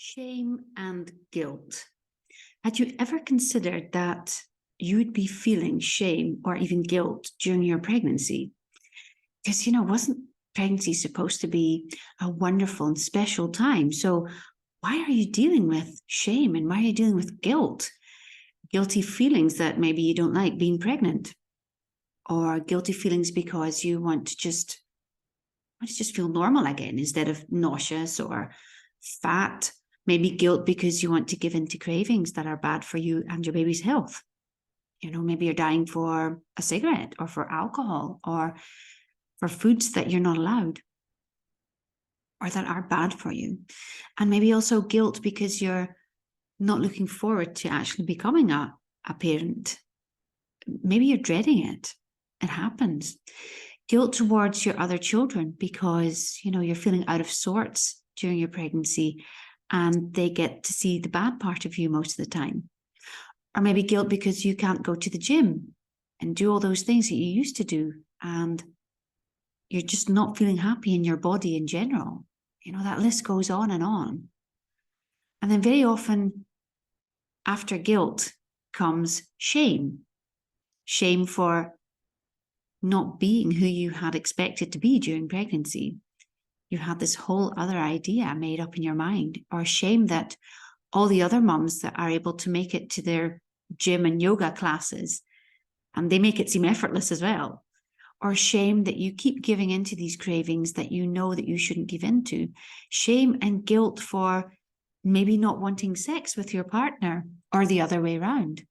Shame and guilt. Had you ever considered that you would be feeling shame or even guilt during your pregnancy? Because, wasn't pregnancy supposed to be a wonderful and special time? So why are you dealing with shame and why are you dealing with guilt? Guilty feelings that maybe you don't like being pregnant, or guilty feelings because you want to just feel normal again instead of nauseous or fat. Maybe guilt because you want to give in to cravings that are bad for you and your baby's health. Maybe you're dying for a cigarette or for alcohol or for foods that you're not allowed or that are bad for you. And maybe also guilt because you're not looking forward to actually becoming a parent. Maybe you're dreading it. It happens. Guilt towards your other children because, you're feeling out of sorts during your pregnancy and they get to see the bad part of you most of the time. Or maybe guilt because you can't go to the gym and do all those things that you used to do and you're just not feeling happy in your body in general. That list goes on. And then very often after guilt comes shame. Shame for not being who you had expected to be during pregnancy. You had this whole other idea made up in your mind, or shame that all the other mums that are able to make it to their gym and yoga classes, and they make it seem effortless as well, or shame that you keep giving into these cravings that you know that you shouldn't give into, shame and guilt for maybe not wanting sex with your partner or the other way around.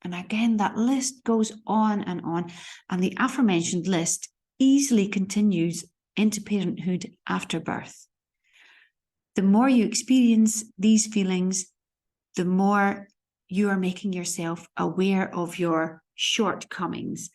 And again, that list goes on, and the aforementioned list easily continues into parenthood after birth. The more you experience these feelings, the more you are making yourself aware of your shortcomings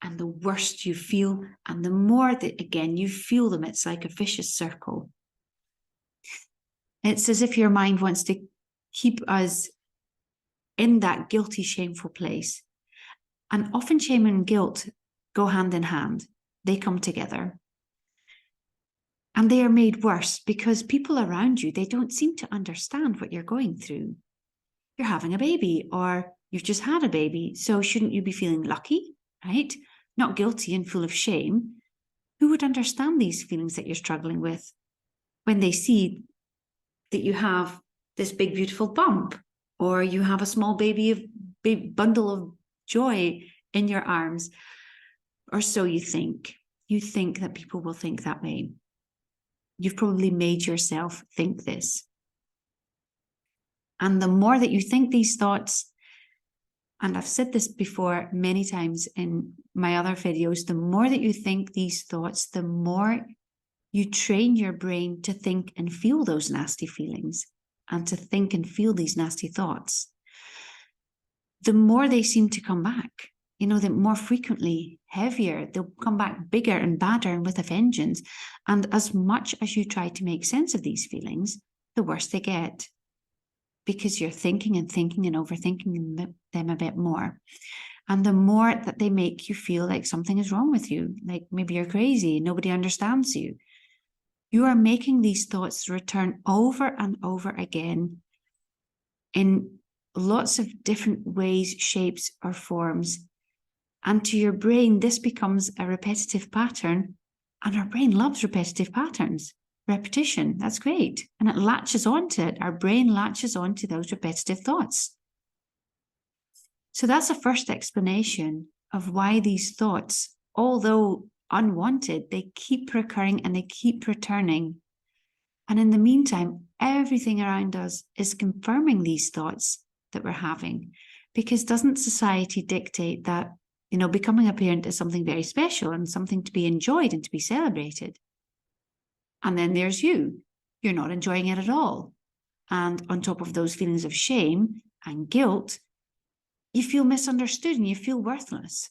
and the worse you feel, and the more that, again, you feel them, it's like a vicious circle. It's as if your mind wants to keep us in that guilty, shameful place. And often shame and guilt go hand in hand. They come together. And they are made worse because people around you, they don't seem to understand what you're going through. You're having a baby or you've just had a baby. So shouldn't you be feeling lucky, right? Not guilty and full of shame. Who would understand these feelings that you're struggling with when they see that you have this big, beautiful bump, or you have a small baby bundle of joy in your arms? Or so you think. You think that people will think that way. You've probably made yourself think this. And the more that you think these thoughts, and I've said this before many times in my other videos, the more that you think these thoughts, the more you train your brain to think and feel those nasty feelings and to think and feel these nasty thoughts. The more they seem to come back, the more frequently, heavier, they'll come back bigger and badder and with a vengeance. And as much as you try to make sense of these feelings, the worse they get, because you're thinking and overthinking them a bit more. And the more that they make you feel like something is wrong with you, like maybe you're crazy, nobody understands you. You are making these thoughts return over and over again in lots of different ways, shapes, or forms. And to your brain, this becomes a repetitive pattern. And our brain loves repetitive patterns. Repetition, that's great. And it latches onto it. Our brain latches onto those repetitive thoughts. So that's the first explanation of why these thoughts, although unwanted, they keep recurring and they keep returning. And in the meantime, everything around us is confirming these thoughts that we're having. Because doesn't society dictate that, becoming a parent is something very special and something to be enjoyed and to be celebrated? And then there's you. You're not enjoying it at all. And on top of those feelings of shame and guilt, you feel misunderstood and you feel worthless.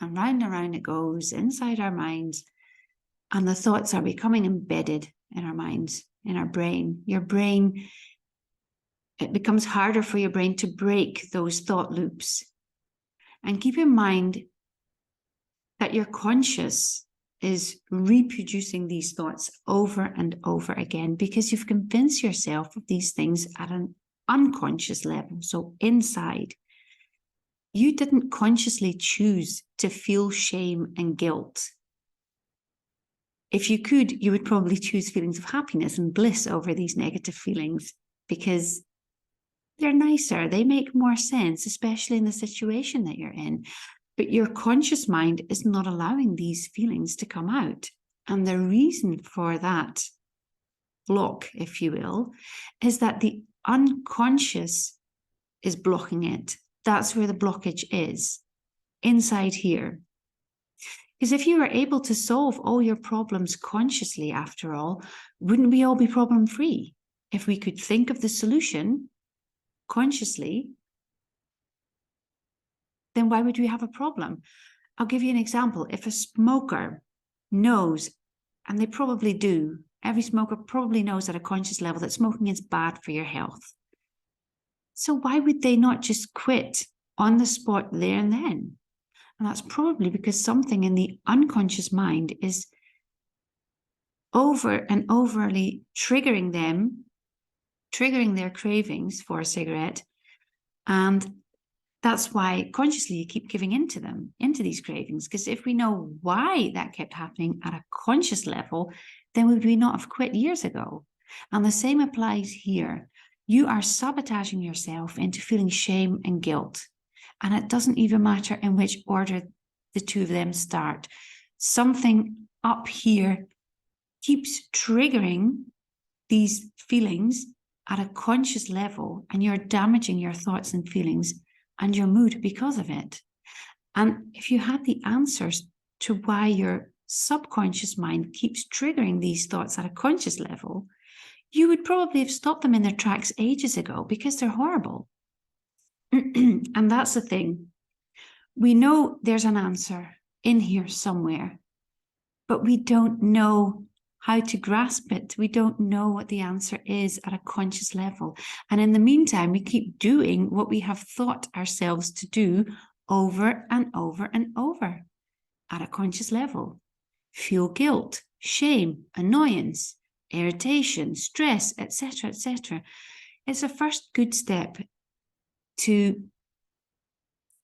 And round it goes inside our minds. And the thoughts are becoming embedded in our minds, in our brain. Your brain, it becomes harder for your brain to break those thought loops. And keep in mind that you're conscious is reproducing these thoughts over and over again because you've convinced yourself of these things at an unconscious level. So inside, you didn't consciously choose to feel shame and guilt. If you could, you would probably choose feelings of happiness and bliss over these negative feelings because they're nicer. They make more sense, especially in the situation that you're in. But your conscious mind is not allowing these feelings to come out. And the reason for that block, if you will, is that the unconscious is blocking it. That's where the blockage is, inside here. Because if you were able to solve all your problems consciously, after all, wouldn't we all be problem-free? If we could think of the solution consciously, then why would we have a problem? I'll give you an example. If a smoker knows, and they probably do, every smoker probably knows at a conscious level that smoking is bad for your health. So why would they not just quit on the spot there and then? And that's probably because something in the unconscious mind is over and overly triggering their cravings for a cigarette. And that's why consciously you keep giving into these cravings. Because if we know why that kept happening at a conscious level, then would we not have quit years ago? And the same applies here. You are sabotaging yourself into feeling shame and guilt. And it doesn't even matter in which order the two of them start. Something up here keeps triggering these feelings at a conscious level, and you're damaging your thoughts and feelings and your mood because of it. And if you had the answers to why your subconscious mind keeps triggering these thoughts at a conscious level, you would probably have stopped them in their tracks ages ago because they're horrible. And that's the thing. We know there's an answer in here somewhere, but we don't know how to grasp it. We don't know what the answer is at a conscious level. And in the meantime, we keep doing what we have thought ourselves to do over and over and over at a conscious level. Feel guilt, shame, annoyance, irritation, stress, etc., etc. It's a first good step to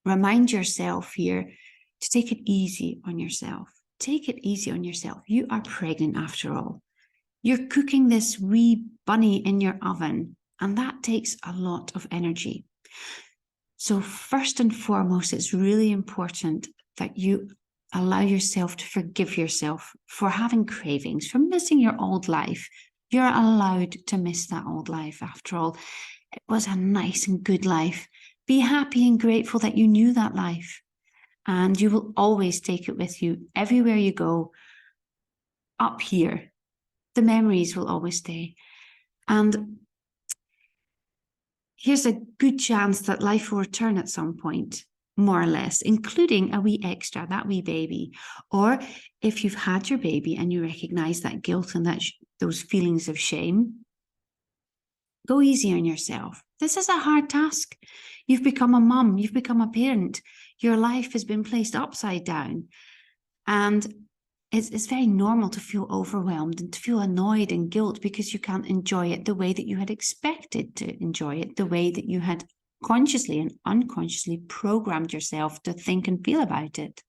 remind yourself here to take it easy on yourself. Take it easy on yourself. You are pregnant after all. You're cooking this wee bunny in your oven, and that takes a lot of energy. So first and foremost, it's really important that you allow yourself to forgive yourself for having cravings, for missing your old life. You're allowed to miss that old life after all. It was a nice and good life. Be happy and grateful that you knew that life. And you will always take it with you everywhere you go. Up here, the memories will always stay. And here's a good chance that life will return at some point, more or less, including a wee extra, that wee baby. Or if you've had your baby and you recognize that guilt and those feelings of shame, go easy on yourself. This is a hard task. You've become a mum, you've become a parent. Your life has been placed upside down. And it's very normal to feel overwhelmed and to feel annoyed and guilt because you can't enjoy it the way that you had expected to enjoy it, the way that you had consciously and unconsciously programmed yourself to think and feel about it.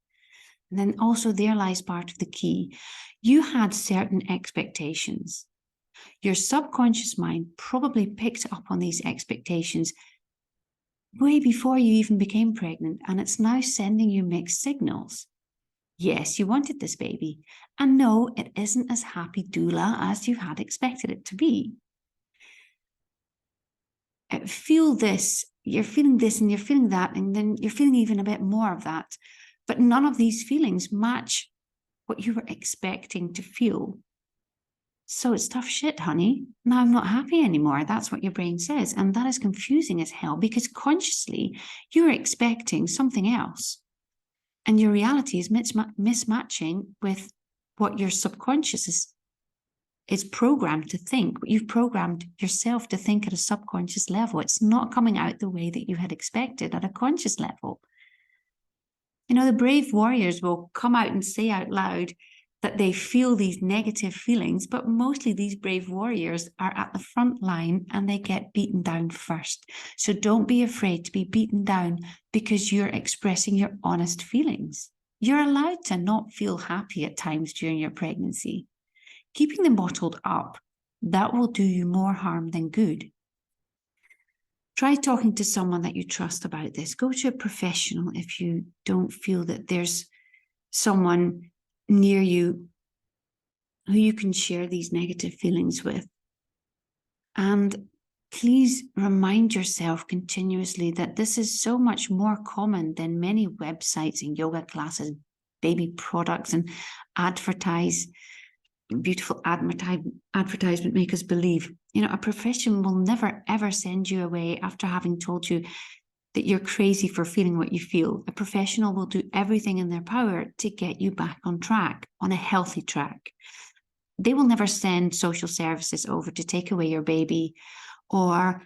And then also there lies part of the key. You had certain expectations. Your subconscious mind probably picked up on these expectations way before you even became pregnant, and it's now sending you mixed signals. Yes, you wanted this baby, and no, it isn't as happy doula as you had expected it to be. Feel this, you're feeling this, and you're feeling that, and then you're feeling even a bit more of that. But none of these feelings match what you were expecting to feel. So it's tough shit, honey. Now I'm not happy anymore. That's what your brain says. And that is confusing as hell because consciously you're expecting something else. And your reality is mismatching with what your subconscious is programmed to think, what you've programmed yourself to think at a subconscious level. It's not coming out the way that you had expected at a conscious level. You know, the brave warriors will come out and say out loud, that they feel these negative feelings, but mostly these brave warriors are at the front line and they get beaten down first. So don't be afraid to be beaten down because you're expressing your honest feelings. You're allowed to not feel happy at times during your pregnancy. Keeping them bottled up, that will do you more harm than good. Try talking to someone that you trust about this. Go to a professional if you don't feel that there's someone near you who you can share these negative feelings with. And please remind yourself continuously that this is so much more common than many websites and yoga classes, baby products, and beautiful advertisement make us believe. A profession will never, ever send you away after having told you that you're crazy for feeling what you feel. A professional will do everything in their power to get you back on track, on a healthy track. They will never send social services over to take away your baby or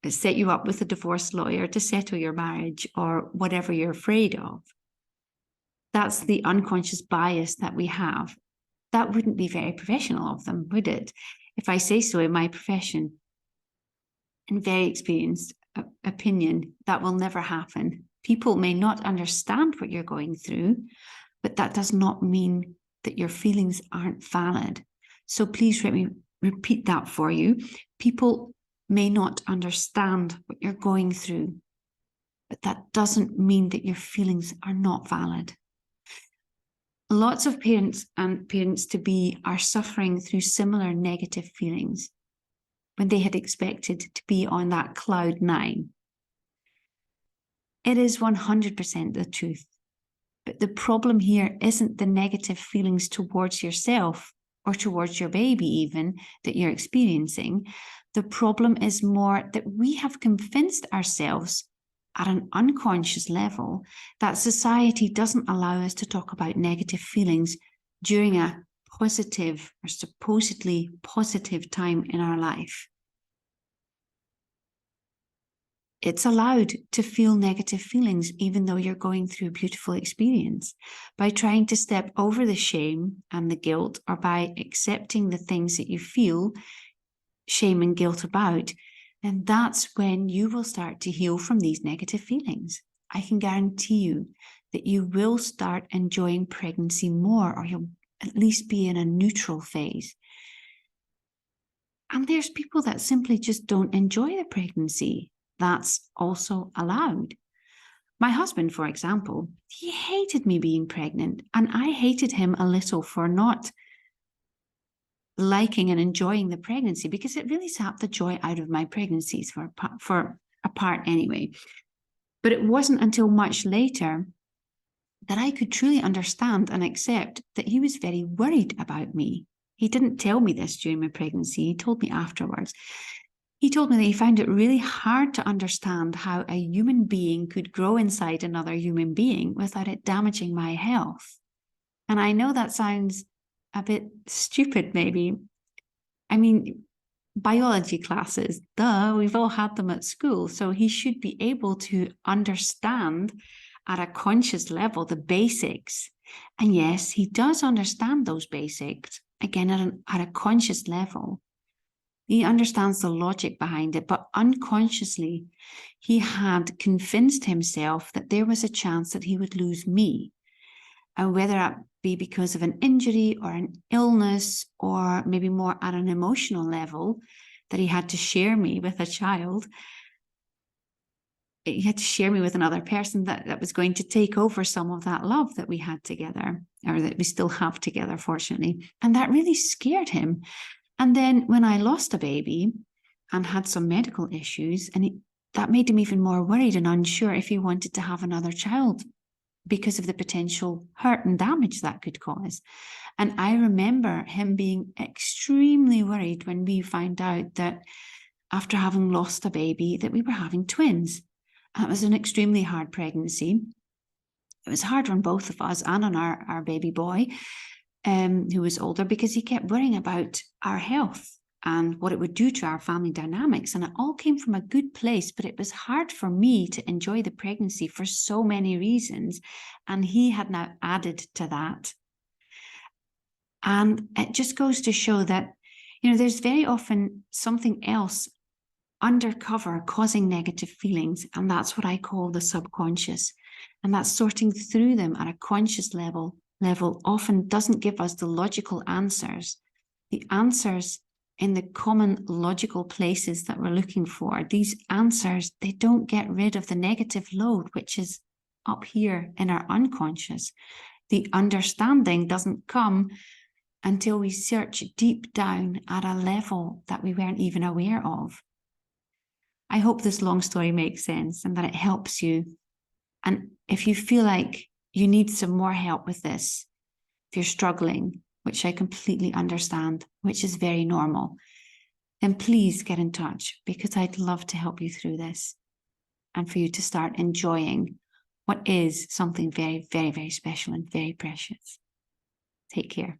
set you up with a divorce lawyer to settle your marriage or whatever you're afraid of. That's the unconscious bias that we have. That wouldn't be very professional of them, would it? If I say so in my profession, in very experienced opinion, that will never happen. People may not understand what you're going through, but that does not mean that your feelings aren't valid. So please let me repeat that for you. People may not understand what you're going through, but that doesn't mean that your feelings are not valid. Lots of parents and parents-to-be are suffering through similar negative feelings when they had expected to be on that cloud 9. It is 100% the truth. But the problem here isn't the negative feelings towards yourself or towards your baby even that you're experiencing. The problem is more that we have convinced ourselves at an unconscious level that society doesn't allow us to talk about negative feelings during a positive or supposedly positive time in our life. It's allowed to feel negative feelings even though you're going through a beautiful experience. By trying to step over the shame and the guilt, or by accepting the things that you feel shame and guilt about, then that's when you will start to heal from these negative feelings. I can guarantee you that you will start enjoying pregnancy more, or you'll at least be in a neutral phase. And there's people that simply just don't enjoy the pregnancy. That's also allowed. My husband, for example, he hated me being pregnant, and I hated him a little for not liking and enjoying the pregnancy because it really sapped the joy out of my pregnancies for a part anyway. But it wasn't until much later that I could truly understand and accept that he was very worried about me. He didn't tell me this during my pregnancy. He told me afterwards. He told me that he found it really hard to understand how a human being could grow inside another human being without it damaging my health. And I know that sounds a bit stupid, maybe. I mean, biology classes, duh, we've all had them at school. So he should be able to understand at a conscious level the basics. And yes, he does understand those basics, again, at a conscious level. He understands the logic behind it, but unconsciously, he had convinced himself that there was a chance that he would lose me. And whether that be because of an injury or an illness, or maybe more at an emotional level, that he had to share me with a child. He had to share me with another person that was going to take over some of that love that we had together, or that we still have together, fortunately. And that really scared him. And then when I lost a baby and had some medical issues, that made him even more worried and unsure if he wanted to have another child, because of the potential hurt and damage that could cause. And I remember him being extremely worried when we found out that after having lost a baby, that we were having twins. And it was an extremely hard pregnancy. It was hard on both of us and on our baby boy, who was older, because he kept worrying about our health and what it would do to our family dynamics. And it all came from a good place, but it was hard for me to enjoy the pregnancy for so many reasons. And he had now added to that. And it just goes to show that, there's very often something else undercover causing negative feelings. And that's what I call the subconscious. And that sorting through them at a conscious level often doesn't give us the logical answers. The answers in the common logical places that we're looking for, these answers, they don't get rid of the negative load, which is up here in our unconscious. The understanding doesn't come until we search deep down at a level that we weren't even aware of. I hope this long story makes sense and that it helps you. And if you feel like you need some more help with this, if you're struggling, which I completely understand, which is very normal, then please get in touch, because I'd love to help you through this and for you to start enjoying what is something very, very, very special and very precious. Take care.